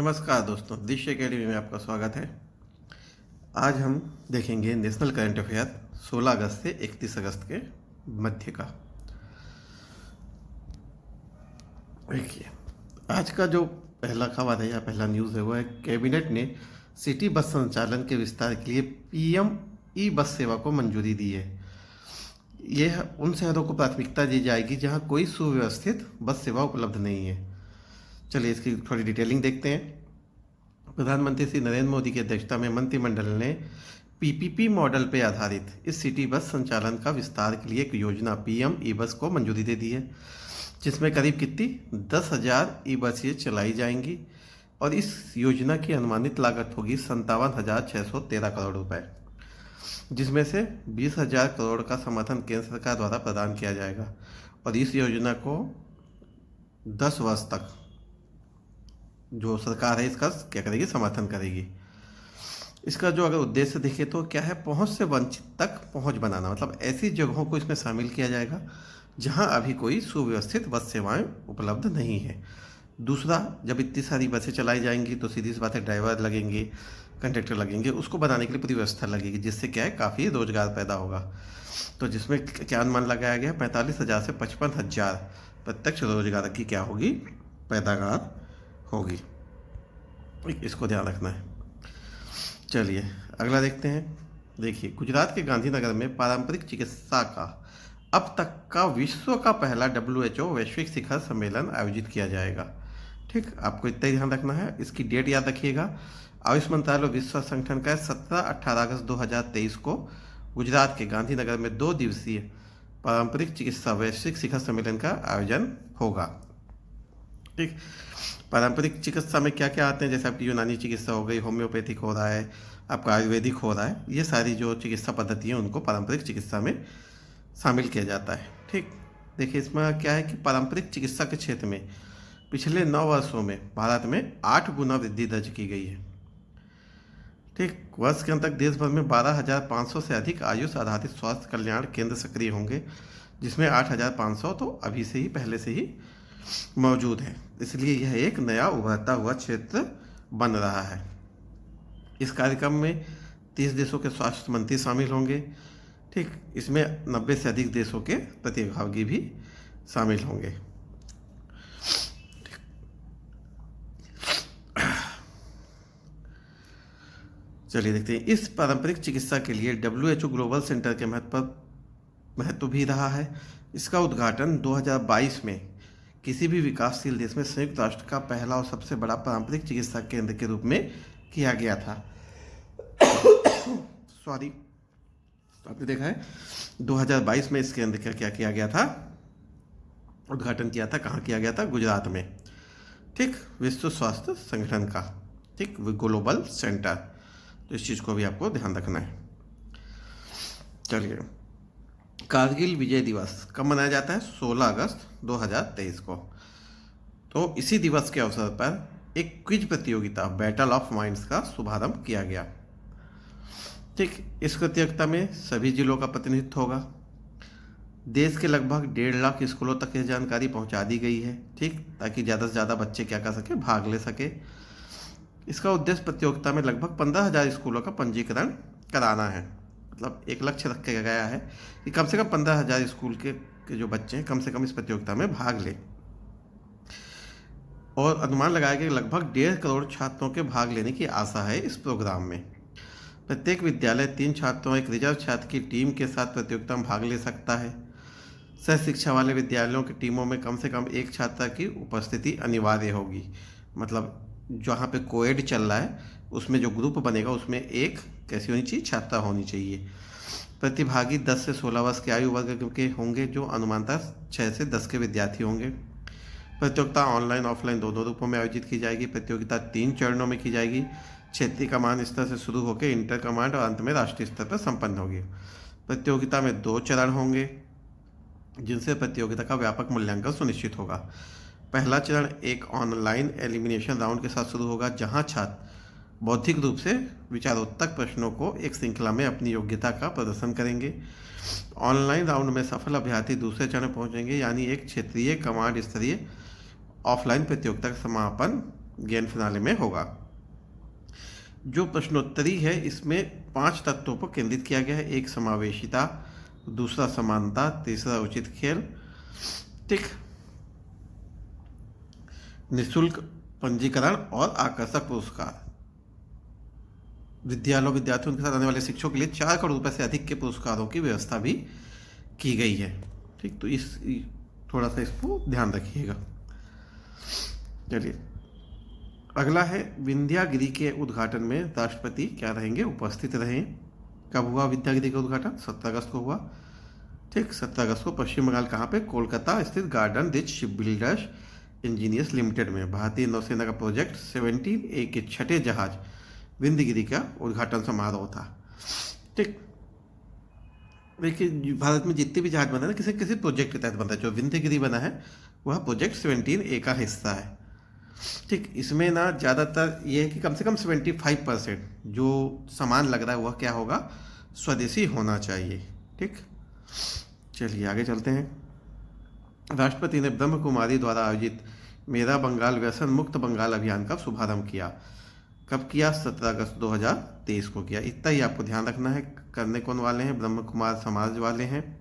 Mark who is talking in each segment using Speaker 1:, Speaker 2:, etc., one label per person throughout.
Speaker 1: नमस्कार दोस्तों, दृश्य अकेडमी में आपका स्वागत है। आज हम देखेंगे नेशनल करंट अफेयर 16 अगस्त से 31 अगस्त के मध्य का। देखिए, आज का जो पहला खबर है या पहला न्यूज़ है वो है कैबिनेट ने सिटी बस संचालन के विस्तार के लिए पीएम ई बस सेवा को मंजूरी दी है। यह उन शहरों को प्राथमिकता दी जाएगी जहां कोई सुव्यवस्थित बस सेवा उपलब्ध नहीं है। चलिए इसकी थोड़ी डिटेलिंग देखते हैं। प्रधानमंत्री श्री नरेंद्र मोदी की अध्यक्षता में मंत्रिमंडल ने पीपीपी मॉडल पर आधारित इस सिटी बस संचालन का विस्तार के लिए एक योजना पीएम ई बस को मंजूरी दे दी है, जिसमें करीब कितनी 10,000 ई बसें चलाई जाएंगी और इस योजना की अनुमानित लागत होगी 57,613 करोड़ रुपए, जिसमें से 20,000 करोड़ का समर्थन केंद्र सरकार द्वारा प्रदान किया जाएगा और इस योजना को 10 वर्ष तक जो सरकार है इसका क्या करेगी, समर्थन करेगी। इसका जो अगर उद्देश्य देखे तो क्या है, पहुंच से वंचित तक पहुंच बनाना, मतलब ऐसी जगहों को इसमें शामिल किया जाएगा जहां अभी कोई सुव्यवस्थित बस सेवाएं उपलब्ध नहीं है। दूसरा, जब इतनी सारी बसें चलाई जाएंगी तो सीधी सी बात है, ड्राइवर लगेंगे, कंडक्टर लगेंगे, उसको बनाने के लिए पूरी व्यवस्था लगेगी, जिससे क्या है काफ़ी रोजगार पैदा होगा। तो जिसमें क्या अनुमान लगाया गया, 45,000 से 55,000 प्रत्यक्ष रोजगार की क्या होगी, पैदावार होगी। इसको ध्यान रखना है। चलिए अगला देखते हैं। देखिए, गुजरात के गांधीनगर में पारंपरिक चिकित्सा का अब तक का विश्व का पहला WHO वैश्विक शिखर सम्मेलन आयोजित किया जाएगा। ठीक, आपको इतना ही ध्यान रखना है। इसकी डेट याद रखिएगा। आयुष मंत्रालय विश्व संगठन का 17-18 अगस्त 2023 को गुजरात के गांधीनगर में 2 दिवसीय पारंपरिक चिकित्सा वैश्विक शिखर सम्मेलन का आयोजन होगा। ठीक, पारंपरिक चिकित्सा में क्या क्या आते हैं, जैसे आपकी यूनानी चिकित्सा हो गई, होम्योपैथिक हो रहा है, आपका आयुर्वेदिक हो रहा है, ये सारी जो चिकित्सा पद्धति हैं उनको पारंपरिक चिकित्सा में शामिल किया जाता है। ठीक, देखिए इसमें क्या है कि पारंपरिक चिकित्सा के क्षेत्र में पिछले 9 वर्षों में भारत में 8 गुना वृद्धि दर्ज की गई है। ठीक, वर्ष के अंत तक देश भर में 12,500 से अधिक आयुष आधारित स्वास्थ्य कल्याण केंद्र सक्रिय होंगे, जिसमें 8,500 तो अभी से ही पहले से ही मौजूद है। इसलिए यह एक नया उभरता हुआ क्षेत्र बन रहा है। इस कार्यक्रम में 30 देशों के स्वास्थ्य मंत्री शामिल होंगे। ठीक, इसमें 90 से अधिक देशों के प्रतिभागी भी शामिल होंगे। चलिए देखते हैं। इस पारंपरिक चिकित्सा के लिए WHO ग्लोबल सेंटर के महत्व भी रहा है। इसका उद्घाटन 2022 में किसी भी विकासशील देश में संयुक्त राष्ट्र का पहला और सबसे बड़ा पारंपरिक चिकित्सा केंद्र के रूप में किया गया था। सॉरी, आपने देखा है 2022 में इस केंद्र का क्या किया गया था, उद्घाटन किया था। कहाँ किया गया था? गुजरात में। ठीक, विश्व स्वास्थ्य संगठन का, ठीक, ग्लोबल सेंटर। तो इस चीज़ को भी आपको ध्यान रखना है। चलिए, कारगिल विजय दिवस कब मनाया जाता है? 16 अगस्त 2023 को। तो इसी दिवस के अवसर पर एक क्विज प्रतियोगिता बैटल ऑफ माइंड्स का शुभारंभ किया गया। ठीक, इस प्रतियोगिता में सभी जिलों का प्रतिनिधित्व होगा। देश के लगभग 1.5 लाख स्कूलों तक यह जानकारी पहुंचा दी गई है। ठीक, ताकि ज़्यादा से ज़्यादा बच्चे क्या कर सके, भाग ले सके। इसका उद्देश्य प्रतियोगिता में लगभग 15,000 स्कूलों का पंजीकरण कराना है। मतलब एक लक्ष्य रखा गया है कि कम से कम 15,000 स्कूल के जो बच्चे हैं कम से कम इस प्रतियोगिता में भाग लें। और अनुमान लगाया गया कि लगभग 1.5 करोड़ छात्रों के भाग लेने की आशा है इस प्रोग्राम में। प्रत्येक विद्यालय 3 छात्रों, एक रिजर्व छात्र की टीम के साथ प्रतियोगिता में भाग ले सकता है। सह शिक्षा वाले विद्यालयों की टीमों में कम से कम एक छात्रा की उपस्थिति अनिवार्य होगी। मतलब जहाँ पे कोएड चल रहा है उसमें जो ग्रुप बनेगा उसमें एक कैसी होनी चाहिए, छात्रा होनी चाहिए। प्रतिभागी 10 से 16 वर्ष के आयु वर्ग के होंगे, जो अनुमानतः 6 से 10 के विद्यार्थी होंगे। प्रतियोगिता ऑनलाइन ऑफलाइन दोनों रूपों में आयोजित की जाएगी। प्रतियोगिता 3 चरणों में की जाएगी। क्षेत्रीय कमान स्तर से शुरू होकर इंटर कमांड और अंत में राष्ट्रीय स्तर पर संपन्न होगी। प्रतियोगिता में 2 चरण होंगे, जिनसे प्रतियोगिता का व्यापक मूल्यांकन सुनिश्चित होगा। पहला चरण एक ऑनलाइन एलिमिनेशन राउंड के साथ शुरू होगा, जहां छात्र बौद्धिक रूप से विचारोत्तक प्रश्नों को एक श्रृंखला में अपनी योग्यता का प्रदर्शन करेंगे। ऑनलाइन राउंड में सफल अभ्यर्थी दूसरे चरण पहुंचेंगे, यानी एक क्षेत्रीय कमांड स्तरीय ऑफलाइन प्रतियोगिता का समापन ग्रैंड फिनाले में होगा। जो प्रश्नोत्तरी है इसमें 5 तत्वों पर केंद्रित किया गया है। एक समावेशिता, दूसरा समानता, तीसरा उचित खेल, ठीक, निःशुल्क पंजीकरण और आकर्षक पुरस्कार। विद्यार्थियों के साथ आने वाले शिक्षकों के लिए 4 करोड़ रुपए से अधिक के पुरस्कारों की व्यवस्था भी की गई है। ठीक, तो इस थोड़ा सा इसको ध्यान रखिएगा। चलिए अगला है विंध्यागिरी के उद्घाटन में राष्ट्रपति क्या रहेंगे, उपस्थित रहे। कब हुआ विंध्यागिरी का उद्घाटन? 17 अगस्त को हुआ। ठीक, 17 अगस्त को पश्चिम बंगाल कहाँ पे? कोलकाता स्थित garden rich ship builders engineers limited में भारतीय नौसेना का प्रोजेक्ट 17A के छठे जहाज विंध्यगिरी का उद्घाटन समारोह था। ठीक, देखिए भारत में जितने भी जहाज बना है ना, किसी किसी प्रोजेक्ट के तहत बनता है। जो विंध्यगिरी बना है वह प्रोजेक्ट 17A का हिस्सा है। ठीक, इसमें ना ज़्यादातर ये है कि कम से कम 75% जो सामान लग रहा है वह क्या होगा, स्वदेशी होना चाहिए। ठीक, चलिए आगे चलते हैं। राष्ट्रपति ने ब्रह्म कुमारी द्वारा आयोजित मेरा बंगाल व्यसन मुक्त बंगाल अभियान का शुभारंभ किया। कब किया? 17 अगस्त 2023 को किया। इतना ही आपको ध्यान रखना है। करने कौन वाले हैं? ब्रह्म कुमार समाज वाले हैं।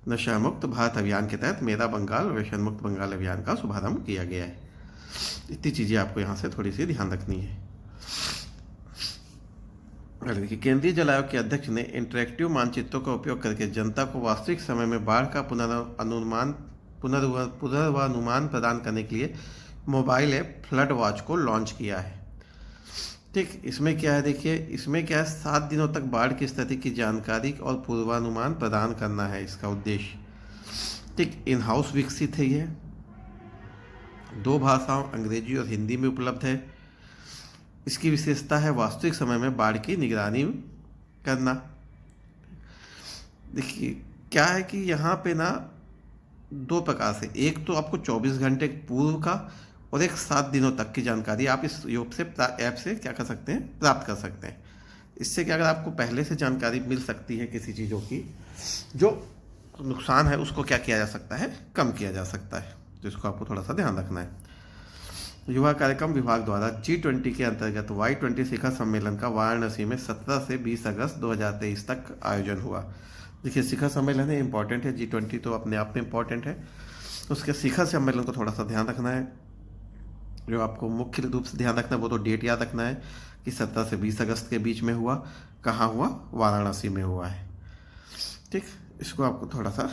Speaker 1: नशा मुक्त भारत अभियान के तहत मेरा बंगाल व्यसन मुक्त बंगाल अभियान का शुभारंभ किया गया है। इतनी चीज़ें आपको यहाँ से थोड़ी सी ध्यान रखनी है। देखिए केंद्रीय जल आयोग के अध्यक्ष ने इंटरेक्टिव मानचित्रों का उपयोग करके जनता को वास्तविक समय में बाढ़ का पुनर्वानुमान प्रदान करने के लिए मोबाइल ऐप फ्लड वॉच को लॉन्च किया है। ठीक, इसमें क्या है, देखिए इसमें क्या है, 7 दिनों तक बाढ़ की स्थिति की जानकारी और पूर्वानुमान प्रदान करना है इसका उद्देश्य। ठीक, इन हाउस विकसित है। ये 2 भाषाओं अंग्रेजी और हिंदी में उपलब्ध है। इसकी विशेषता है वास्तविक समय में बाढ़ की निगरानी करना। देखिए क्या है कि यहाँ पे ना 2 प्रकार से, एक तो आपको 24 घंटे पूर्व का और एक 7 दिनों तक की जानकारी आप इस ऐप से क्या कर सकते हैं, प्राप्त कर सकते हैं। इससे क्या, अगर आपको पहले से जानकारी मिल सकती है किसी चीज़ों की, जो नुकसान है उसको क्या किया जा सकता है, कम किया जा सकता है। तो इसको आपको थोड़ा सा ध्यान रखना है। युवा कार्यक्रम विभाग द्वारा G20 के अंतर्गत Y20 शिखर सम्मेलन का वाराणसी में 17 से 20 अगस्त 2023 तक आयोजन हुआ। देखिए शिखर सम्मेलन है, इंपॉर्टेंट है। G20 तो अपने आप में इंपॉर्टेंट है, तो उसके शिखर सम्मेलन को थोड़ा सा ध्यान रखना है। जो आपको मुख्य रूप से ध्यान रखना है वो तो डेट याद रखना है कि 17 से 20 अगस्त के बीच में हुआ। कहाँ हुआ? वाराणसी में हुआ है। ठीक, इसको आपको थोड़ा सा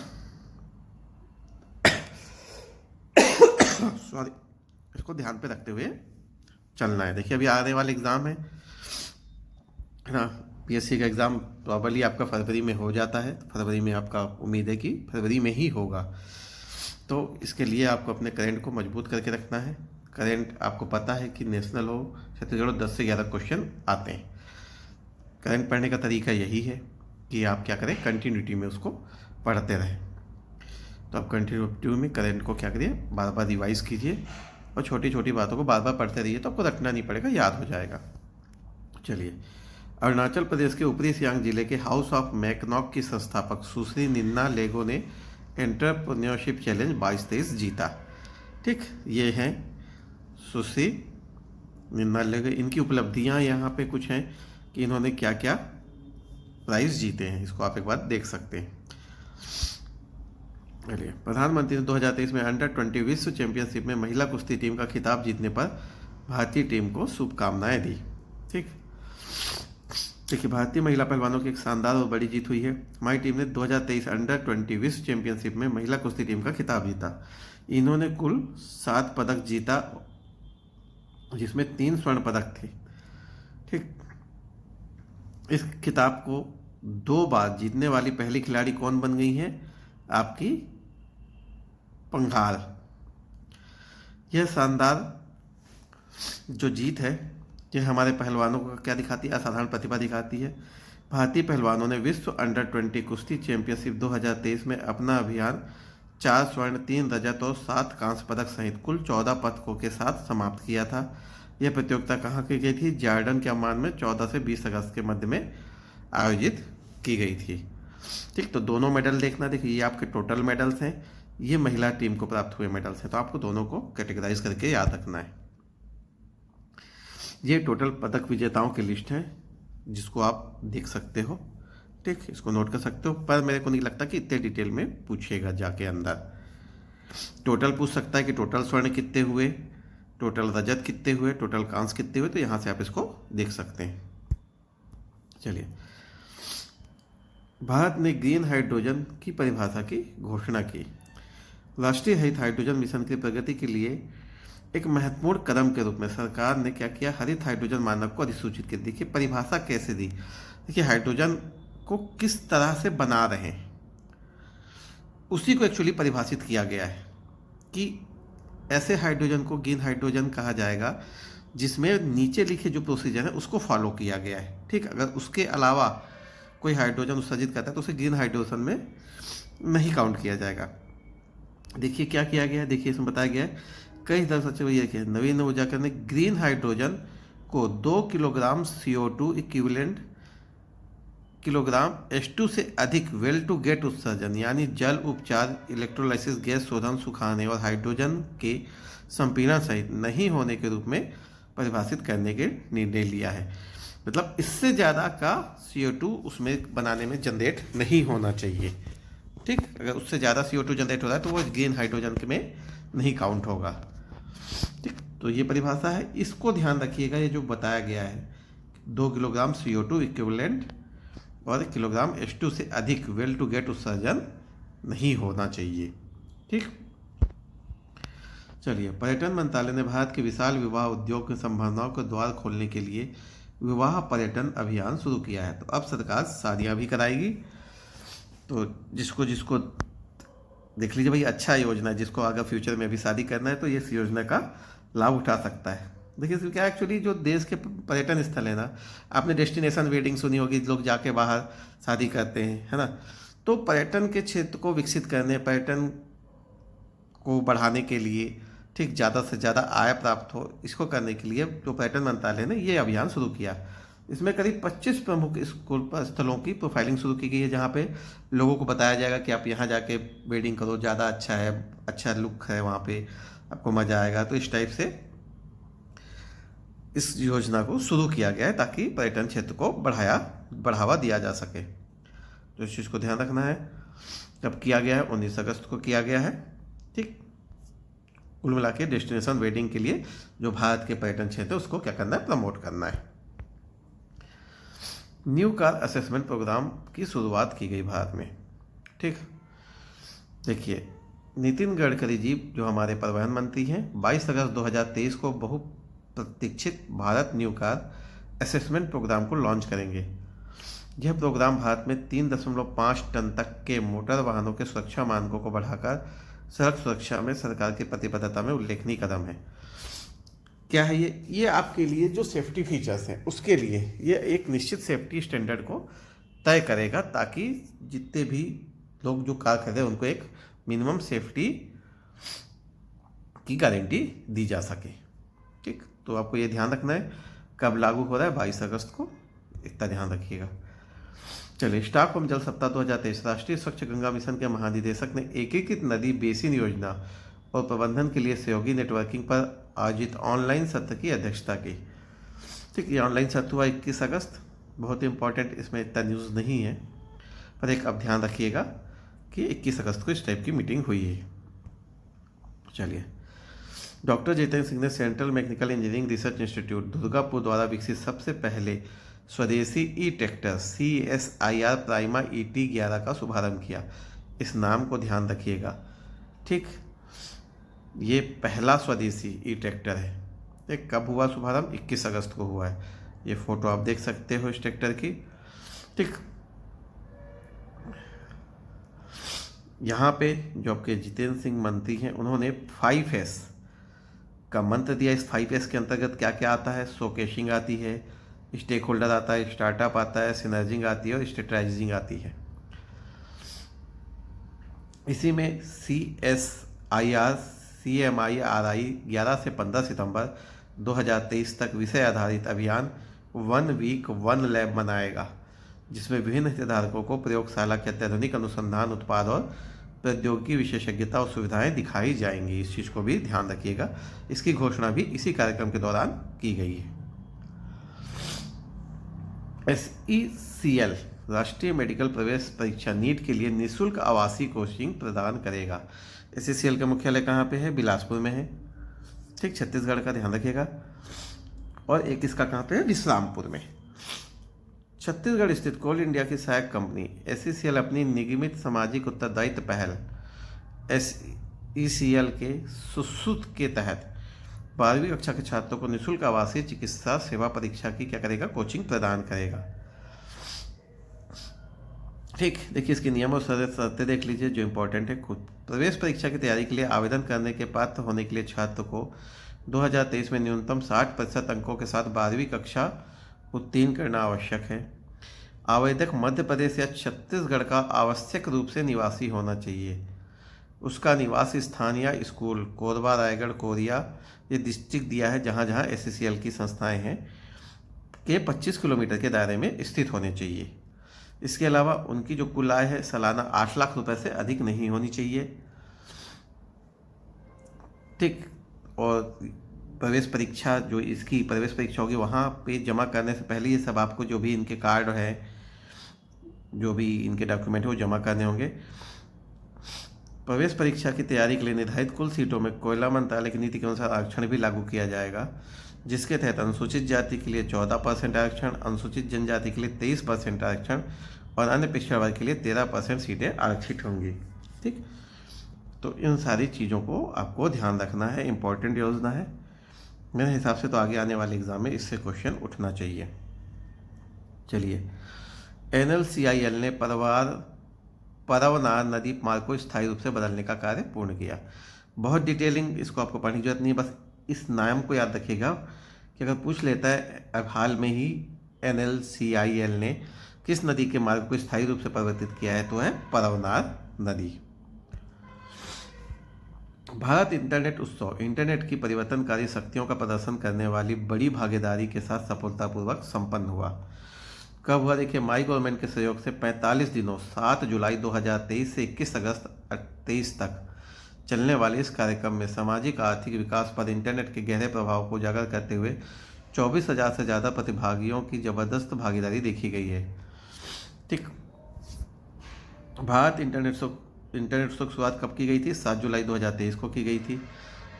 Speaker 1: सॉरी, इसको ध्यान पे रखते हुए चलना है। देखिए अभी आने वाले एग्ज़ाम है ना, पीएससी का एग्ज़ाम प्रॉबली आपका फरवरी में हो जाता है। फरवरी में आपका उम्मीद है कि फरवरी में ही होगा। तो इसके लिए आपको अपने करंट को मजबूत करके रखना है। करंट आपको पता है कि नेशनल हो छत्तीसगढ़ 10 से 11 क्वेश्चन आते हैं। करंट पढ़ने का तरीका यही है कि आप क्या करें, कंटिन्यूटी में उसको पढ़ते रहें। तो आप कंटिन्यूटी में करंट को क्या करिए, बार बार रिवाइज कीजिए और छोटी छोटी बातों को बार बार पढ़ते रहिए, तो आपको रखना नहीं पड़ेगा, याद हो जाएगा। चलिए, अरुणाचल प्रदेश के ऊपरी सियांग जिले के हाउस ऑफ मैकनॉक की संस्थापक सुश्री निन्ना लेगो ने एंटरप्रेन्योरशिप चैलेंज 22-23 जीता। ठीक, ये हैं सुश्री निन्ना लेगो। इनकी उपलब्धियां यहाँ पे कुछ हैं कि इन्होंने क्या क्या प्राइज जीते हैं, इसको आप एक बार देख सकते हैं। चलिए, प्रधानमंत्री ने 2023 में अंडर-20 विश्व चैंपियनशिप में महिला कुश्ती टीम का खिताब जीतने पर भारतीय टीम को शुभकामनाएं दी। ठीक, देखिए भारतीय महिला पहलवानों की एक शानदार और बड़ी जीत हुई है। हमारी टीम ने 2023 अंडर-20 विश्व चैंपियनशिप में महिला कुश्ती टीम का खिताब जीता। इन्होंने कुल 7 पदक जीता, जिसमें 3 स्वर्ण पदक थे। ठीक, इस खिताब को 2 बार जीतने वाली पहली खिलाड़ी कौन बन गई है? आपकी पंघाल। यह शानदार जो जीत है यह हमारे पहलवानों को क्या दिखाती है? असाधारण प्रतिभा दिखाती है। भारतीय पहलवानों ने विश्व अंडर-20 कुश्ती चैंपियनशिप 2023 में अपना अभियान 4 स्वर्ण, 3 रजत और 7 कांस्य पदक सहित कुल 14 पदकों के साथ समाप्त किया था। यह प्रतियोगिता कहाँ की गई थी? जॉर्डन के अम्मान में 14 से 20 अगस्त के मध्य में आयोजित की गई थी। ठीक, तो दोनों मेडल देखना। देखिए ये आपके टोटल मेडल्स हैं, ये महिला टीम को प्राप्त हुए मेडल्स हैं, तो आपको दोनों को कैटेगराइज करके याद रखना है। ये टोटल पदक विजेताओं की लिस्ट है जिसको आप देख सकते हो। ठीक, इसको नोट कर सकते हो, पर मेरे को नहीं लगता कि इतने डिटेल में पूछेगा जाके अंदर। टोटल पूछ सकता है कि टोटल स्वर्ण कितने हुए, टोटल रजत कितने हुए, टोटल कांस्य कितने हुए, तो यहाँ से आप इसको देख सकते हैं। चलिए, भारत ने ग्रीन हाइड्रोजन की परिभाषा की घोषणा की। राष्ट्रीय हरित हाइड्रोजन मिशन की प्रगति के लिए एक महत्वपूर्ण कदम के रूप में सरकार ने क्या किया, हरित हाइड्रोजन मानक को अधिसूचित कर। देखिए परिभाषा कैसे दी, देखिए हाइड्रोजन को किस तरह से बना रहे हैं उसी को एक्चुअली परिभाषित किया गया है कि ऐसे हाइड्रोजन को ग्रीन हाइड्रोजन कहा जाएगा जिसमें नीचे लिखे जो प्रोसीजर है उसको फॉलो किया गया है। ठीक, अगर उसके अलावा कोई हाइड्रोजन उत्सर्जित करता है तो उसे ग्रीन हाइड्रोजन में नहीं काउंट किया जाएगा। देखिए क्या किया गया है, देखिए इसमें बताया गया है कई तरह से ये किया, नवीन ऊर्जा ने ग्रीन हाइड्रोजन को 2 kilogram CO2 equivalent kilogram H2 से अधिक वेल टू गेट उत्सर्जन यानी जल उपचार, इलेक्ट्रोलाइसिस, गैस शोधन, सुखाने और हाइड्रोजन के संपीड़न सहित नहीं होने के रूप में परिभाषित करने के निर्णय लिया है। मतलब इससे ज़्यादा का CO2 उसमें बनाने में जनरेट नहीं होना चाहिए। ठीक, अगर उससे ज़्यादा CO2 जनरेट हो रहा है तो वो ग्रीन हाइड्रोजन में नहीं काउंट होगा। ठीक, तो ये परिभाषा है, इसको ध्यान रखिएगा। ये जो बताया गया है 2 किलोग्राम CO2 इक्विवेलेंट और किलोग्राम H2 से अधिक वेल टू गेट उत्सर्जन नहीं होना चाहिए। ठीक, चलिए, पर्यटन मंत्रालय ने भारत के विशाल विवाह उद्योग की संभावनाओं के द्वार खोलने के लिए विवाह पर्यटन अभियान शुरू किया है। तो अब सरकार शादियां भी कराएगी, तो जिसको जिसको देख लीजिए भाई, अच्छा योजना है, जिसको अगर फ्यूचर में भी शादी करना है तो ये इस योजना का लाभ उठा सकता है। देखिए इसमें क्या एक्चुअली जो देश के पर्यटन स्थल है ना, आपने डेस्टिनेशन वेडिंग सुनी होगी, लोग जाके बाहर शादी करते हैं, है ना। तो पर्यटन के क्षेत्र को विकसित करने, पर्यटन को बढ़ाने के लिए, ठीक, ज़्यादा से ज़्यादा आय प्राप्त हो, इसको करने के लिए जो पर्यटन मंत्रालय ने ये अभियान शुरू किया। इसमें करीब 25 प्रमुख स्कूल स्थलों की प्रोफाइलिंग शुरू की गई है, जहाँ पे लोगों को बताया जाएगा कि आप यहाँ जाके वेडिंग करो, ज़्यादा अच्छा है, अच्छा लुक है वहाँ पे, आपको मज़ा आएगा। तो इस टाइप से इस योजना को शुरू किया गया है ताकि पर्यटन क्षेत्र को बढ़ावा दिया जा सके। तो इस चीज़ को ध्यान रखना है। कब किया गया है, 19 अगस्त को किया गया है। ठीक, कुल मिला के डेस्टिनेशन वेडिंग के लिए जो भारत के पर्यटन क्षेत्र है उसको क्या करना है, प्रमोट करना है। न्यू कार असेसमेंट प्रोग्राम की शुरुआत की गई भारत में। ठीक, देखिए नितिन गडकरी जी जो हमारे परिवहन मंत्री हैं, 22 अगस्त 2023 को बहुप्रतीक्षित Bharat new car assessment program को लॉन्च करेंगे। यह प्रोग्राम भारत में 3.5 टन तक के मोटर वाहनों के सुरक्षा मानकों को बढ़ाकर सड़क सुरक्षा में सरकार की प्रतिबद्धता में उल्लेखनीय कदम है। क्या है ये आपके लिए जो सेफ्टी फीचर्स हैं उसके लिए ये एक निश्चित सेफ्टी स्टैंडर्ड को तय करेगा, ताकि जितने भी लोग जो कार खरीदे उनको एक मिनिमम सेफ्टी की गारंटी दी जा सके। ठीक, तो आपको ये ध्यान रखना है। कब लागू हो रहा है, 22 अगस्त को, इतना ध्यान रखिएगा। चलिए, स्टॉकहोम जल सप्ताह 2023, राष्ट्रीय स्वच्छ गंगा मिशन के महानिदेशक ने एकीकृत नदी बेसिन योजना और प्रबंधन के लिए सहयोगी नेटवर्किंग पर आयोजित ऑनलाइन सत्र की अध्यक्षता की। ठीक, ये ऑनलाइन सत्र हुआ 21 अगस्त, बहुत ही इंपॉर्टेंट, इसमें इतना न्यूज़ नहीं है, पर एक अब ध्यान रखिएगा कि 21 अगस्त को इस टाइप की मीटिंग हुई है। चलिए, डॉक्टर जितेंद्र सिंह ने central mechanical engineering research institute Durgapur द्वारा विकसित सबसे पहले स्वदेशी ई ट्रैक्टर CSIR प्राइमा ET11 का शुभारंभ किया। इस नाम को ध्यान रखिएगा। ठीक, ये पहला स्वदेशी ई ट्रैक्टर है। ये कब हुआ शुभारंभ, 21 अगस्त को हुआ है। ये फोटो आप देख सकते हो इस ट्रैक्टर की। ठीक, यहाँ पे जो आपके जितेंद्र सिंह मंत्री हैं उन्होंने 5S का मंत्र दिया। इस 5S के अंतर्गत क्या क्या आता है, शोकेसिंग आती है, स्टेक होल्डर आता है, स्टार्टअप आता है, सिनर्जिंग आती है और स्ट्रेटजाइजिंग आती है। इसी में CSIR CMIRI 11 से 15 सितंबर 2023 तक विषय आधारित अभियान 1 वीक 1 लैब मनाएगा, जिसमें विभिन्न हितधारकों को प्रयोगशाला के अत्याधुनिक अनुसंधान, उत्पाद और प्रौद्योगिकी विशेषज्ञता और सुविधाएं दिखाई जाएंगी। इस चीज़ को भी ध्यान रखिएगा। इसकी घोषणा भी इसी कार्यक्रम के दौरान की गई है। SECL राष्ट्रीय मेडिकल प्रवेश परीक्षा नीट के लिए निःशुल्क आवासीय कोचिंग प्रदान करेगा। SECL का मुख्यालय कहाँ पे है? बिलासपुर में है, ठीक, छत्तीसगढ़ का, ध्यान रखिएगा। और एक इसका कहाँ पे है? विश्रामपुर में। छत्तीसगढ़ स्थित कोल इंडिया की सहायक कंपनी SECL अपनी निगमित सामाजिक उत्तरदायित्व पहल SECL के सुश्रुत के तहत 12वीं कक्षा के छात्रों को निःशुल्क आवासीय चिकित्सा सेवा परीक्षा की क्या करेगा? कोचिंग प्रदान करेगा। ठीक, देखिए इसके नियम और शर्तें देख लीजिए जो इम्पोर्टेंट है खुद। प्रवेश परीक्षा की तैयारी के लिए आवेदन करने के पात्र होने के लिए छात्र को 2023 में न्यूनतम 60% अंकों के साथ 12वीं कक्षा उत्तीर्ण करना आवश्यक है। आवेदक मध्य प्रदेश या छत्तीसगढ़ का आवश्यक रूप से निवासी होना चाहिए। उसका निवास स्थान या स्कूल कोरबा, रायगढ़, कोरिया, ये डिस्ट्रिक्ट दिया है जहाँ जहाँ SECL की संस्थाएं हैं, के 25 किलोमीटर के दायरे में स्थित होने चाहिए। इसके अलावा उनकी जो कुल आय है सालाना 8 लाख रुपए से अधिक नहीं होनी चाहिए, ठीक। और प्रवेश परीक्षा जो इसकी प्रवेश परीक्षा होगी वहाँ पे जमा करने से पहले ये सब आपको जो भी इनके कार्ड है, जो भी इनके डॉक्यूमेंट है वो जमा करने होंगे। प्रवेश परीक्षा की तैयारी के लिए निर्धारित कुल सीटों में कोयला मंत्रालय की नीति के अनुसार आरक्षण भी लागू किया जाएगा, जिसके तहत अनुसूचित जाति के लिए 14% आरक्षण, अनुसूचित जनजाति के लिए 23% आरक्षण और अन्य पिछड़ा वर्ग के लिए 13% सीटें आरक्षित होंगी, ठीक। तो इन सारी चीज़ों को आपको ध्यान रखना है, इम्पोर्टेंट योजना है मेरे हिसाब से। तो आगे आने वाले एग्जाम में इससे क्वेश्चन उठना चाहिए। चलिए, NLCIL ने परवनार नदी मार्ग को स्थायी रूप से बदलने का कार्य पूर्ण किया। बहुत डिटेलिंग इसको आपको पढ़ने की जरूरत नहीं है, बस इस नाम को याद रखिएगा कि अगर पूछ लेता है अब हाल में ही NLCIL ने किस नदी के मार्ग को स्थायी रूप से परिवर्तित किया है, तो है परवनार नदी। भारत इंटरनेट उत्सव इंटरनेट की परिवर्तनकारी शक्तियों का प्रदर्शन करने वाली बड़ी भागीदारी के साथ सफलतापूर्वक संपन्न हुआ। कब हुआ? देखिए, माई गवर्नमेंट के सहयोग से 45 दिनों 7 जुलाई 2023 से 21 अगस्त 2023 तक चलने वाले इस कार्यक्रम में सामाजिक आर्थिक विकास पर इंटरनेट के गहरे प्रभाव को उजागर करते हुए 24,000 से ज़्यादा प्रतिभागियों की जबरदस्त भागीदारी देखी गई है, ठीक। भारत इंटरनेट उत्सव की शुरुआत कब की गई थी? 7 जुलाई 2023 को की गई थी।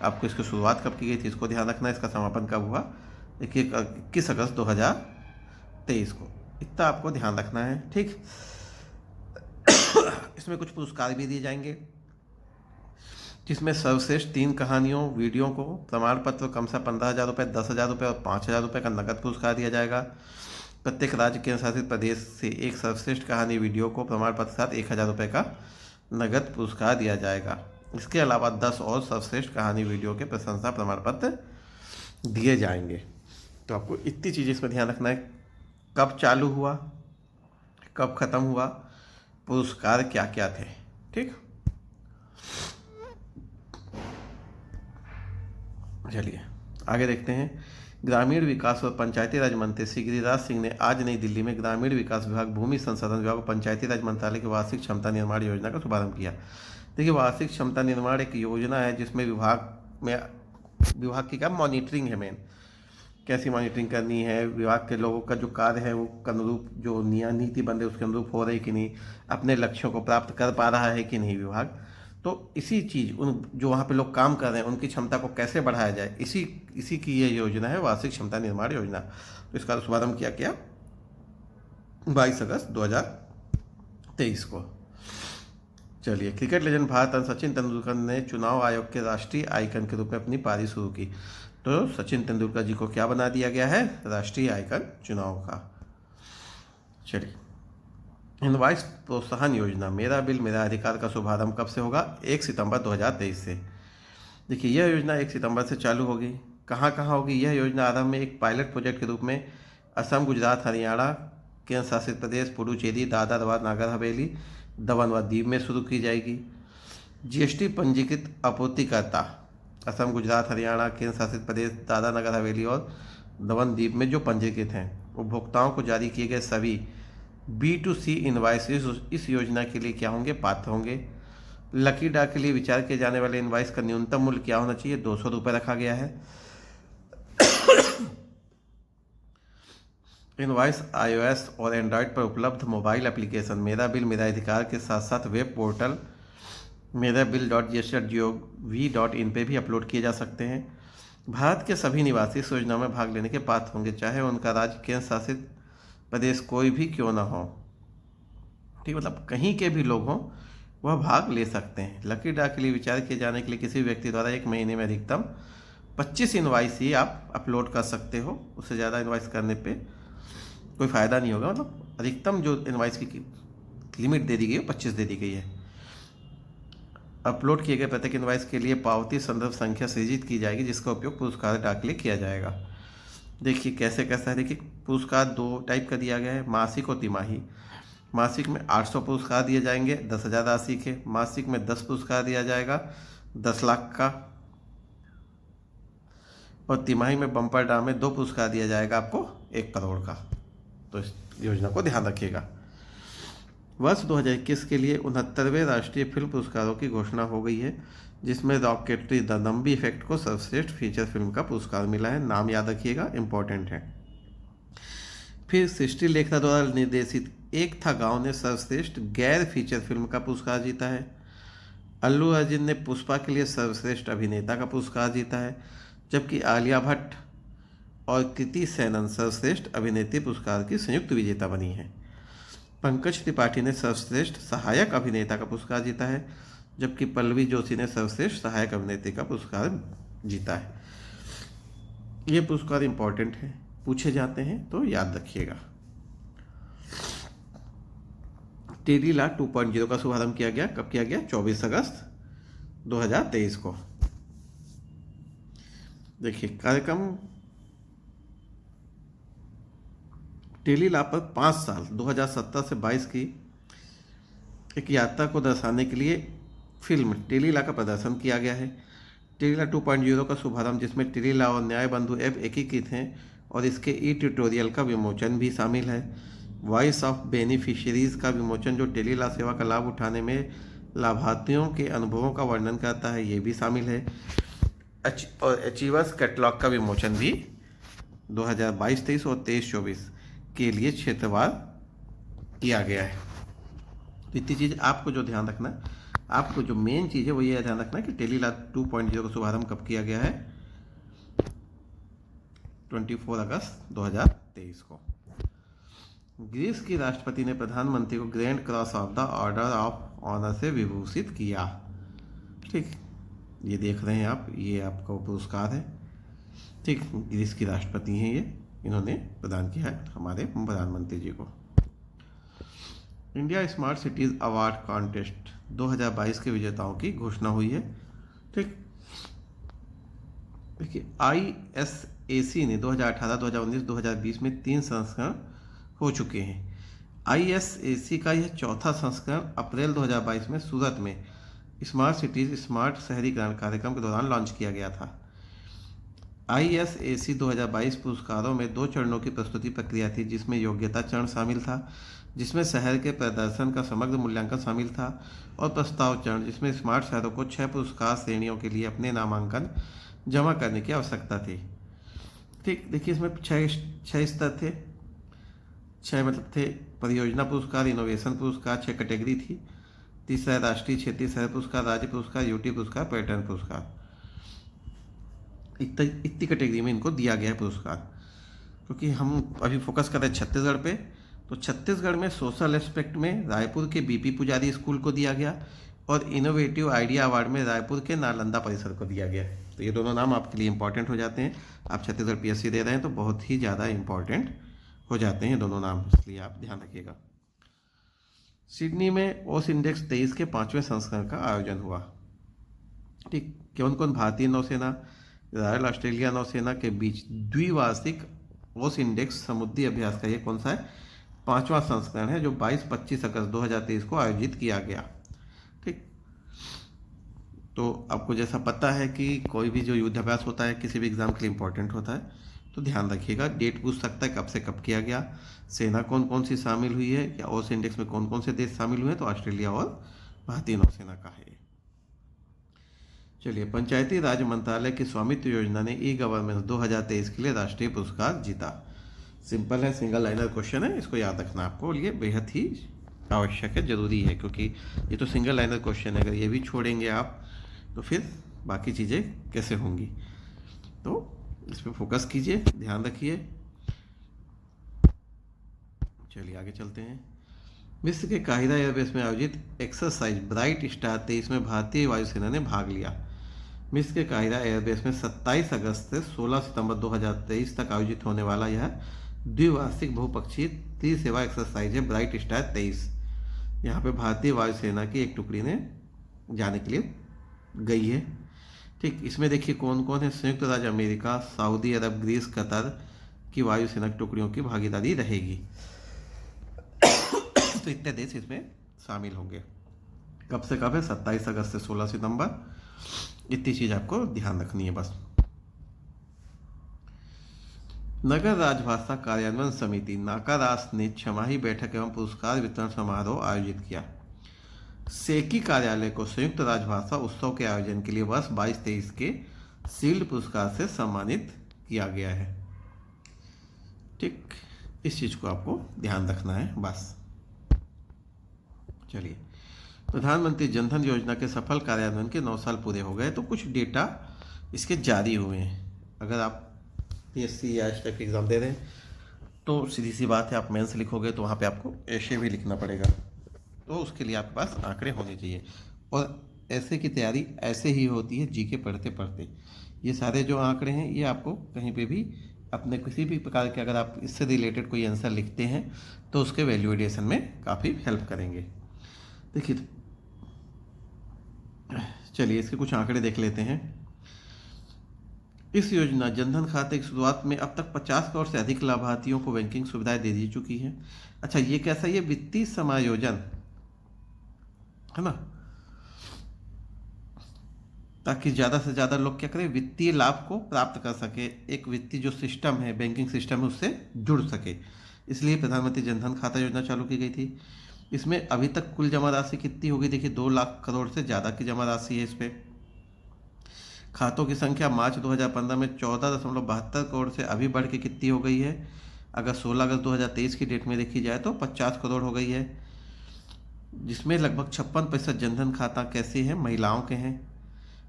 Speaker 1: आपको इसकी शुरुआत कब की गई थी इसको ध्यान रखना है। इसका समापन कब हुआ? देखिए 21 अगस्त 2023 को, इतना आपको ध्यान रखना है, ठीक। इसमें कुछ पुरस्कार भी दिए जाएंगे, जिसमें सर्वश्रेष्ठ 3 कहानियों वीडियो को प्रमाण पत्र कम से 15,000 रुपये, 10,000 रुपये और 5,000 रुपये का नकद पुरस्कार दिया जाएगा। प्रत्येक राज्य केंद्र शासित प्रदेश से एक सर्वश्रेष्ठ कहानी वीडियो को प्रमाण पत्र के साथ 1,000 रुपये का नगद पुरस्कार दिया जाएगा। इसके अलावा 10 और सर्वश्रेष्ठ कहानी वीडियो के प्रशंसा प्रमाण पत्र दिए जाएंगे। तो आपको इतनी चीज़ें इसमें ध्यान रखना है, कब चालू हुआ, कब ख़त्म हुआ, पुरस्कार क्या क्या थे, ठीक। चलिए आगे देखते हैं। ग्रामीण विकास और पंचायती राज मंत्री श्री गिरिराज सिंह ने आज नई दिल्ली में ग्रामीण विकास विभाग, भूमि संसाधन विभाग और पंचायती राज मंत्रालय की वार्षिक क्षमता निर्माण योजना का शुभारंभ किया। देखिए, वार्षिक क्षमता निर्माण एक योजना है जिसमें विभाग की क्या मॉनिटरिंग है, मेन कैसी मॉनिटरिंग करनी है, विभाग के लोगों का जो कार्य है वो अनुरूप जो नीति बन रही है उसके अनुरूप हो रही कि नहीं, अपने लक्ष्यों को प्राप्त कर पा रहा है कि नहीं विभाग। तो इसी चीज़ उन जो वहाँ पे लोग काम कर रहे हैं उनकी क्षमता को कैसे बढ़ाया जाए, इसी की ये योजना है वार्षिक क्षमता निर्माण योजना। तो इसका शुभारंभ किया गया 22 अगस्त 2023 को। चलिए, क्रिकेट लेजेंड भारत रत्न सचिन तेंदुलकर ने चुनाव आयोग के राष्ट्रीय आइकन के रूप में अपनी पारी शुरू की। तो सचिन तेंदुलकर जी को क्या बना दिया गया है? राष्ट्रीय आइकन चुनाव का। चलिए, इनवाइस प्रोत्साहन योजना मेरा बिल मेरा अधिकार का शुभारंभ कब से होगा? 1 सितंबर 2023 से। देखिए, यह योजना 1 सितंबर से चालू होगी। कहाँ कहाँ होगी यह योजना? आरंभ में एक पायलट प्रोजेक्ट के रूप में असम, गुजरात, हरियाणा, केंद्र शासित प्रदेश, पुडुचेरी, दादर व नागर हवेली, दमन व दीव में शुरू की जाएगी। GST पंजीकृत आपूर्तिकर्ता असम, गुजरात, हरियाणा, केंद्र शासित प्रदेश, दादरा नगर हवेली और दमन दीव में जो पंजीकृत हैं, उपभोक्ताओं को जारी किए गए सभी B2C इनवाइसेस इस योजना के लिए क्या होंगे? पात्र होंगे। लकी ड्रा के लिए विचार किए जाने वाले इनवाइस का न्यूनतम मूल्य क्या होना चाहिए? 200 रुपये रखा गया है। इनवॉइस iOS और एंड्रॉयड पर उपलब्ध मोबाइल एप्लीकेशन मेरा बिल मेरा अधिकार के साथ साथ वेब पोर्टल मेरा बिल .gst.gov.in पे भी अपलोड किए जा सकते हैं। भारत के सभी निवासी इस योजना में भाग लेने के पात्र होंगे, चाहे उनका राज्य केंद्र शासित प्रदेश कोई भी क्यों ना हो। ठीक, मतलब कहीं के भी लोग हों वह भाग ले सकते हैं। लकी ड्रा के लिए विचार किए जाने के लिए किसी भी व्यक्ति द्वारा एक महीने में अधिकतम 25 इनवॉइस ही आप अपलोड कर सकते हो। उससे ज़्यादा इनवॉइस करने पे कोई फ़ायदा नहीं होगा। मतलब अधिकतम जो इनवॉइस की लिमिट दे दी गई है 25 दे दी गई है। अपलोड किए गए प्रत्येक इनवॉइस के लिए पावती संदर्भ संख्या सृजित की जाएगी, जिसका उपयोग पुरस्कार डाक के लिए किया जाएगा। देखिए कैसे कैसा है। देखिए पुरस्कार 2 टाइप का दिया गया है, मासिक और तिमाही। मासिक में 800 पुरस्कार दिए जाएंगे, 10,000 राशि के। मासिक में 10 पुरस्कार दिया जाएगा, 10 लाख का। और तिमाही में बम्पर ड्रा में 2 पुरस्कार दिया जाएगा आपको 1 करोड़ का। तो इस योजना को ध्यान रखिएगा। वर्ष 2021 के लिए 69वें राष्ट्रीय फिल्म पुरस्कारों की घोषणा हो गई है, जिसमें रॉकेटरी द नंबी इफेक्ट को सर्वश्रेष्ठ फीचर फिल्म का पुरस्कार मिला है। नाम याद रखिएगा, इंपॉर्टेंट है। फिर सृष्टि लेखना द्वारा निर्देशित एक था गांव ने सर्वश्रेष्ठ गैर फीचर फिल्म का पुरस्कार जीता है। अल्लू अर्जुन ने पुष्पा के लिए सर्वश्रेष्ठ अभिनेता का पुरस्कार जीता है, जबकि आलिया भट्ट और कृति सेनन सर्वश्रेष्ठ अभिनेत्री पुरस्कार की संयुक्त विजेता बनी है। पंकज त्रिपाठी ने सर्वश्रेष्ठ सहायक अभिनेता का पुरस्कार जीता है, जबकि पल्लवी जोशी ने सर्वश्रेष्ठ सहायक अभिनेत्री का पुरस्कार जीता है। ये पुरस्कार इंपॉर्टेंट है, पूछे जाते हैं तो याद रखिएगा। टेली लॉ 2.0 का शुभारंभ किया गया। कब किया गया? 24 अगस्त 2023 को। देखिए कार्यक्रम टेली लॉ पर 5 साल 2017 से 22 की एक यात्रा को दर्शाने के लिए फिल्म टेली लॉ का प्रदर्शन किया गया है। टेली लॉ 2.0 का शुभारंभ, जिसमें टेली लॉ और न्याय बंधु ऐप एकीकृत हैं और इसके ई ट्यूटोरियल का विमोचन भी शामिल है। वॉइस ऑफ बेनिफिशियरीज का विमोचन, जो टेली लॉ सेवा का लाभ उठाने में लाभार्थियों के अनुभवों का वर्णन करता है, ये भी शामिल है। और अचीवर्स कैटलॉग का विमोचन भी 2022-23 और 23-24 के लिए क्षेत्रवार किया गया है। तो इतनी चीज़ आपको जो ध्यान रखना, आपको जो मेन चीज़ है वो ये ध्यान रखना कि टेली लॉ 2.0 का शुभारंभ कब किया गया है? 24 अगस्त 2023 को। ग्रीस की राष्ट्रपति ने प्रधानमंत्री को grand cross of the order of honour से विभूषित किया। ठीक, ये देख रहे हैं आप, ये आपका पुरस्कार है। ठीक, ग्रीस की राष्ट्रपति हैं ये, इन्होंने प्रदान किया है हमारे प्रधानमंत्री जी को। India smart cities award contest 2022 के विजेताओं की घोषणा हुई है। ठीक, देखिए ISAC ने 2018, 2019, 2020 में 3 संस्करण हो चुके हैं। ISAC का यह चौथा संस्करण अप्रैल 2022 में सूरत में स्मार्ट सिटीज़ स्मार्ट शहरीकरण कार्यक्रम के दौरान लॉन्च किया गया था। ISAC 2022 पुरस्कारों में 2 चरणों की प्रस्तुति प्रक्रिया थी, जिसमें योग्यता चरण शामिल था, जिसमें शहर के प्रदर्शन का समग्र मूल्यांकन शामिल था, और प्रस्ताव चरण, जिसमें स्मार्ट शहरों को 6 पुरस्कार श्रेणियों के लिए अपने नामांकन जमा करने की आवश्यकता थी। ठीक, देखिए इसमें 6 स्तर थे। 6 मतलब थे परियोजना पुरस्कार, इनोवेशन पुरस्कार, 6 कैटेगरी थी। तीसरा राष्ट्रीय क्षेत्रीय शहर पुरस्कार, राज्य पुरस्कार, यूटी पुरस्कार, पर्यटन पुरस्कार। इतनी कैटेगरी में इनको दिया गया है पुरस्कार। क्योंकि हम अभी फोकस कर रहे हैं छत्तीसगढ़ पे, तो छत्तीसगढ़ में सोशल एस्पेक्ट में रायपुर के बीपी पुजारी स्कूल को दिया गया, और इनोवेटिव आइडिया अवार्ड में रायपुर के नालंदा परिसर को दिया गया है। तो ये दोनों नाम आपके लिए इंपॉर्टेंट हो जाते हैं। आप छत्तीसगढ़ PSC दे रहे हैं तो बहुत ही ज़्यादा इंपॉर्टेंट हो जाते हैं दोनों नाम, इसलिए आप ध्यान रखिएगा। सिडनी में ओस इंडेक्स 23 के 5वें संस्करण का आयोजन हुआ। ठीक, कौन कौन भारतीय नौसेना, रॉयल ऑस्ट्रेलिया नौसेना के बीच द्विवार्षिक ओस इंडेक्स समुद्री अभ्यास का ये कौन सा है? 5वां संस्करण है, जो 22-25 अगस्त 2023 को आयोजित किया गया। ठीक, तो आपको जैसा पता है कि कोई भी जो युद्धाभ्यास होता है किसी भी एग्जाम के लिए इंपॉर्टेंट होता है, तो ध्यान रखिएगा। डेट पूछ सकता है कब से कब किया गया, सेना कौन कौन सी शामिल हुई है, या ओस इंडेक्स में कौन कौन से देश शामिल हुए हैं, तो ऑस्ट्रेलिया और भारतीय नौसेना का है। चलिए, पंचायती राज मंत्रालय की स्वामित्व योजना ने ई गवर्नेंस 2023 के लिए राष्ट्रीय पुरस्कार जीता। सिंपल है, सिंगल लाइनर क्वेश्चन है, इसको याद रखना आपको, और ये बेहद ही आवश्यक है, ज़रूरी है, क्योंकि ये तो सिंगल लाइनर क्वेश्चन है, अगर ये भी छोड़ेंगे आप तो फिर बाकी चीज़ें कैसे होंगी। तो इस पर फोकस कीजिए, ध्यान रखिए। चलिए आगे चलते हैं। मिस्र के काहिरा एयरबेस में आयोजित एक्सरसाइज ब्राइट स्टार 23 में भारतीय वायुसेना ने भाग लिया। मिस्र के काहिरा एयरबेस में 27 अगस्त से 16 सितंबर 2023 तक आयोजित होने वाला यह द्विवार्षिक बहुपक्षीय त्रिसेवा एक्सरसाइज है ब्राइट स्टार 23। यहाँ पे भारतीय वायुसेना की एक टुकड़ी ने जाने के लिए गई है। ठीक, इसमें देखिए कौन कौन है। संयुक्त राज्य अमेरिका, सऊदी अरब, ग्रीस, कतर की वायुसेना की टुकड़ियों की भागीदारी रहेगी। तो इतने देश इसमें शामिल होंगे। कब से कब है? 27 अगस्त से 16 सितंबर। इतनी चीज आपको ध्यान रखनी है बस। नगर राजभाषा कार्यान्वयन समिति नाकारास ने छमाही बैठक एवं पुरस्कार वितरण समारोह आयोजित किया। सेकी कार्यालय को संयुक्त राजभाषा उत्सव के आयोजन के लिए वर्ष 22-23 के शील्ड पुरस्कार से सम्मानित किया गया है। ठीक, इस चीज को आपको ध्यान रखना है बस। चलिए, प्रधानमंत्री जनधन योजना के सफल कार्यान्वयन के 9 साल पूरे हो गए, तो कुछ डेटा इसके जारी हुए हैं। अगर आप पीएससी या एचटेक एग्जाम दे रहे हैं तो सीधी सी बात है, आप मेंस लिखोगे तो वहाँ पे आपको ऐसे भी लिखना पड़ेगा, तो उसके लिए आपके पास आंकड़े होने चाहिए। और ऐसे की तैयारी ऐसे ही होती है जीके पढ़ते पढ़ते। ये सारे जो आंकड़े हैं ये आपको कहीं पे भी अपने किसी भी प्रकार के, अगर आप इससे रिलेटेड कोई आंसर लिखते हैं तो उसके वैल्यूएशन में काफ़ी हेल्प करेंगे। देखिए, चलिए इसके कुछ आंकड़े देख लेते हैं। इस योजना जनधन खाते की शुरुआत में अब तक 50 करोड़ से अधिक लाभार्थियों को बैंकिंग सुविधाएं दे दी चुकी है। अच्छा, ये कैसा? ये वित्तीय समायोजन है ना, ताकि ज़्यादा से ज़्यादा लोग क्या करें, वित्तीय लाभ को प्राप्त कर सके, एक वित्तीय जो सिस्टम है, बैंकिंग सिस्टम है, उससे जुड़ सके। इसलिए प्रधानमंत्री जनधन खाता योजना चालू की गई थी। इसमें अभी तक कुल जमा राशि कितनी होगी? देखिए 2 लाख करोड़ से ज़्यादा की जमा राशि है इस पर। खातों की संख्या मार्च 2015 में 14.72 करोड़ से अभी बढ़ के कितनी हो गई है? अगर 16 अगस्त 2023 की डेट में देखी जाए तो 50 करोड़ हो गई है, जिसमें लगभग 56% जनधन खाता कैसे हैं? महिलाओं के हैं।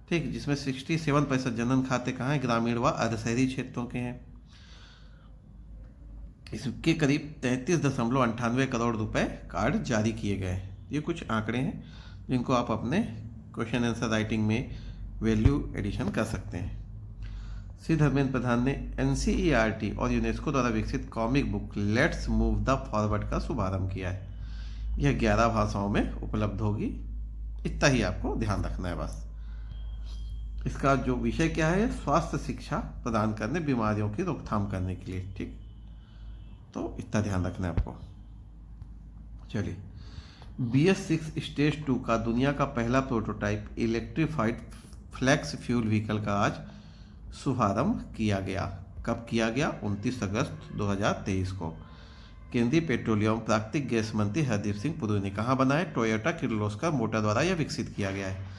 Speaker 1: ठीक, जिसमें 67% जनधन खाते कहाँ हैं? ग्रामीण व अर्धशहरी क्षेत्रों के हैं। इसके करीब 33.98 करोड़ रुपए कार्ड जारी किए गए। ये कुछ आंकड़े हैं जिनको आप अपने क्वेश्चन आंसर राइटिंग में वैल्यू एडिशन कर सकते हैं। श्री धर्मेंद्र प्रधान ने एनसीईआरटी और यूनेस्को द्वारा विकसित comic book let's move the forward का शुभारंभ किया है। यह 11 भाषाओं में उपलब्ध होगी। इतना ही आपको ध्यान रखना है बस। इसका जो विषय क्या है? स्वास्थ्य शिक्षा प्रदान करने, बीमारियों की रोकथाम करने के लिए। ठीक, तो इतना ध्यान रखना है आपको। चलिए, BS6 स्टेज 2 का दुनिया का पहला prototype electrified flex fuel vehicle का आज शुभारंभ किया गया। कब किया गया? 29 अगस्त 2023 को। केंद्रीय पेट्रोलियम प्राकृतिक गैस मंत्री हरदीप सिंह पुरी ने कहाँ बनाया? टोयोटा किर्लोस्कर मोटर द्वारा यह विकसित किया गया है।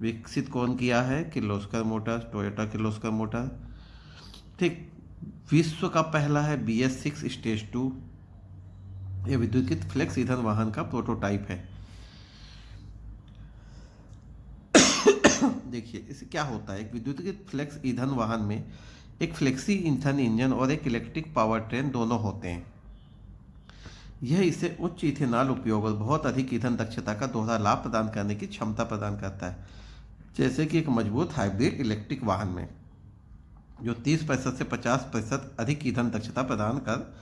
Speaker 1: विकसित कौन किया है? Kirloskar motor, Toyota Kirloskar motor. ठीक, विश्व का पहला है BS6 स्टेज 2। यह विद्युतीकृत फ्लेक्स ईंधन वाहन का प्रोटोटाइप है। देखिए इससे क्या होता है, एक विद्युतीकृत फ्लेक्स ईंधन वाहन में एक फ्लेक्सी ईंधन इंजन और एक इलेक्ट्रिक पावर ट्रेन दोनों होते हैं। यह इसे उच्च इथेनॉल उपयोग और बहुत अधिक ईंधन दक्षता का दोहरा लाभ प्रदान करने की क्षमता प्रदान करता है, जैसे कि एक मजबूत हाइब्रिड इलेक्ट्रिक वाहन में जो 30% से 50% अधिक ईंधन दक्षता प्रदान कर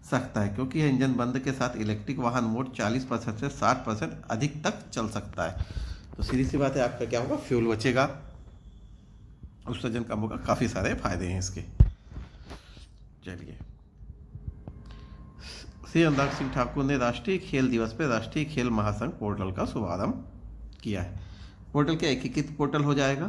Speaker 1: सकता है, क्योंकि यह इंजन बंद के साथ इलेक्ट्रिक वाहन मोड 40% से 60% अधिक तक चल सकता है। तो सीधी सी बात है, आपका क्या होगा? फ्यूल बचेगा, उत्सर्जन कम होगा, काफ़ी सारे फायदे हैं इसके। चलिए, श्री अनुराग सिंह ठाकुर ने राष्ट्रीय खेल दिवस पर राष्ट्रीय खेल महासंघ पोर्टल का शुभारंभ किया है। पोर्टल क्या एकीकृत पोर्टल हो जाएगा,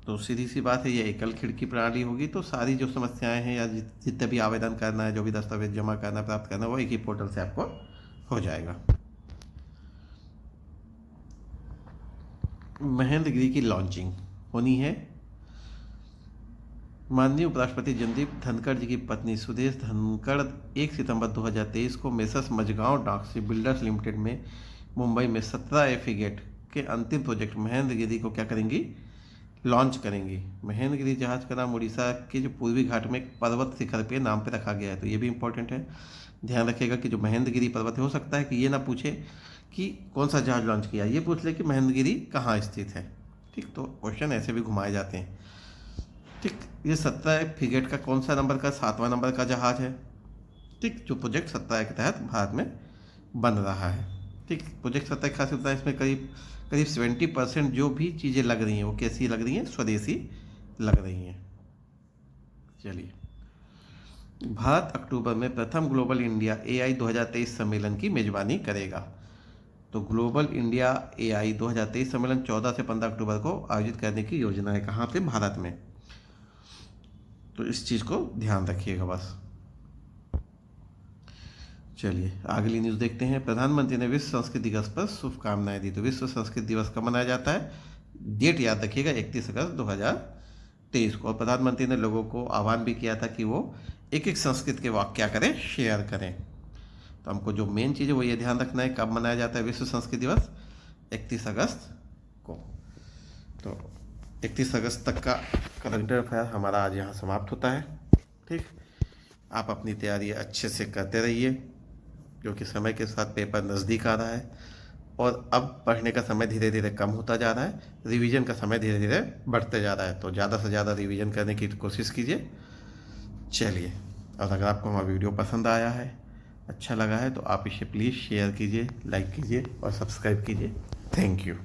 Speaker 1: तो सीधी सी बात है ये एकल खिड़की प्रणाली होगी, तो सारी जो समस्याएं हैं या जितने भी आवेदन करना है, जो भी दस्तावेज जमा करना, प्राप्त करना, वो एक ही पोर्टल से आपको हो जाएगा। महेंद्रगिरी की लॉन्चिंग होनी है। माननीय उपराष्ट्रपति जगदीप धनखड़ जी की पत्नी सुदेश धनखड़ 1 सितंबर 2023 को मेसर्स मझगांव डाक शिप बिल्डर्स लिमिटेड में मुंबई में 17 फ्रिगेट के अंतिम प्रोजेक्ट महेंद्रगिरी को क्या करेंगी, लॉन्च करेंगी। महेंद्रगिरी जहाज का नाम उड़ीसा के जो पूर्वी घाट में एक पर्वत शिखर पे नाम पे रखा गया है, तो ये भी इंपॉर्टेंट है। ध्यान रखिएगा कि जो महेंद्रगिरी पर्वत है, हो सकता है कि ये ना पूछे कि कौन सा जहाज लॉन्च किया, ये पूछ ले कि महेंद्रगिरी कहाँ स्थित है। ठीक, तो क्वेश्चन ऐसे भी घुमाए जाते हैं। ठीक, ये 17 फ्रिगेट का कौन सा नंबर का, 7वां नंबर का जहाज है। ठीक, जो प्रोजेक्ट 17 के तहत भारत में बन रहा है। ठीक, प्रोजेक्ट 17 की खासियत होता है, इसमें करीब 70% जो भी चीज़ें लग रही हैं वो कैसी लग रही हैं, स्वदेशी लग रही हैं। चलिए, भारत अक्टूबर में प्रथम ग्लोबल इंडिया AI 2023 सम्मेलन की मेजबानी करेगा। तो ग्लोबल इंडिया AI 2023 सम्मेलन 14 से 15 अक्टूबर को आयोजित करने की योजना है। कहाँ पे, भारत में। तो इस चीज़ को ध्यान रखिएगा बस। चलिए अगली न्यूज़ देखते हैं। प्रधानमंत्री ने विश्व संस्कृत दिवस पर शुभकामनाएं दी। तो विश्व संस्कृत दिवस कब मनाया जाता है, डेट याद रखिएगा, 31 अगस्त 2023 को। और प्रधानमंत्री ने लोगों को आह्वान भी किया था कि वो एक एक संस्कृत के वाक्य क्या करें, शेयर करें। तो हमको जो मेन चीज़ है वो ये ध्यान रखना है, कब मनाया जाता है विश्व संस्कृत दिवस, 31 अगस्त को। तो 31 अगस्त तक का करंट अफेयर हमारा आज यहाँ समाप्त होता है। ठीक, आप अपनी तैयारी अच्छे से करते रहिए, क्योंकि समय के साथ पेपर नज़दीक आ रहा है और अब पढ़ने का समय धीरे धीरे कम होता जा रहा है, रिवीजन का समय धीरे धीरे बढ़ते जा रहा है। तो ज़्यादा से ज़्यादा रिवीजन करने की कोशिश कीजिए। चलिए, और अगर आपको हमारा वीडियो पसंद आया है, अच्छा लगा है, तो आप इसे प्लीज़ शेयर कीजिए, लाइक कीजिए और सब्सक्राइब कीजिए। Thank you.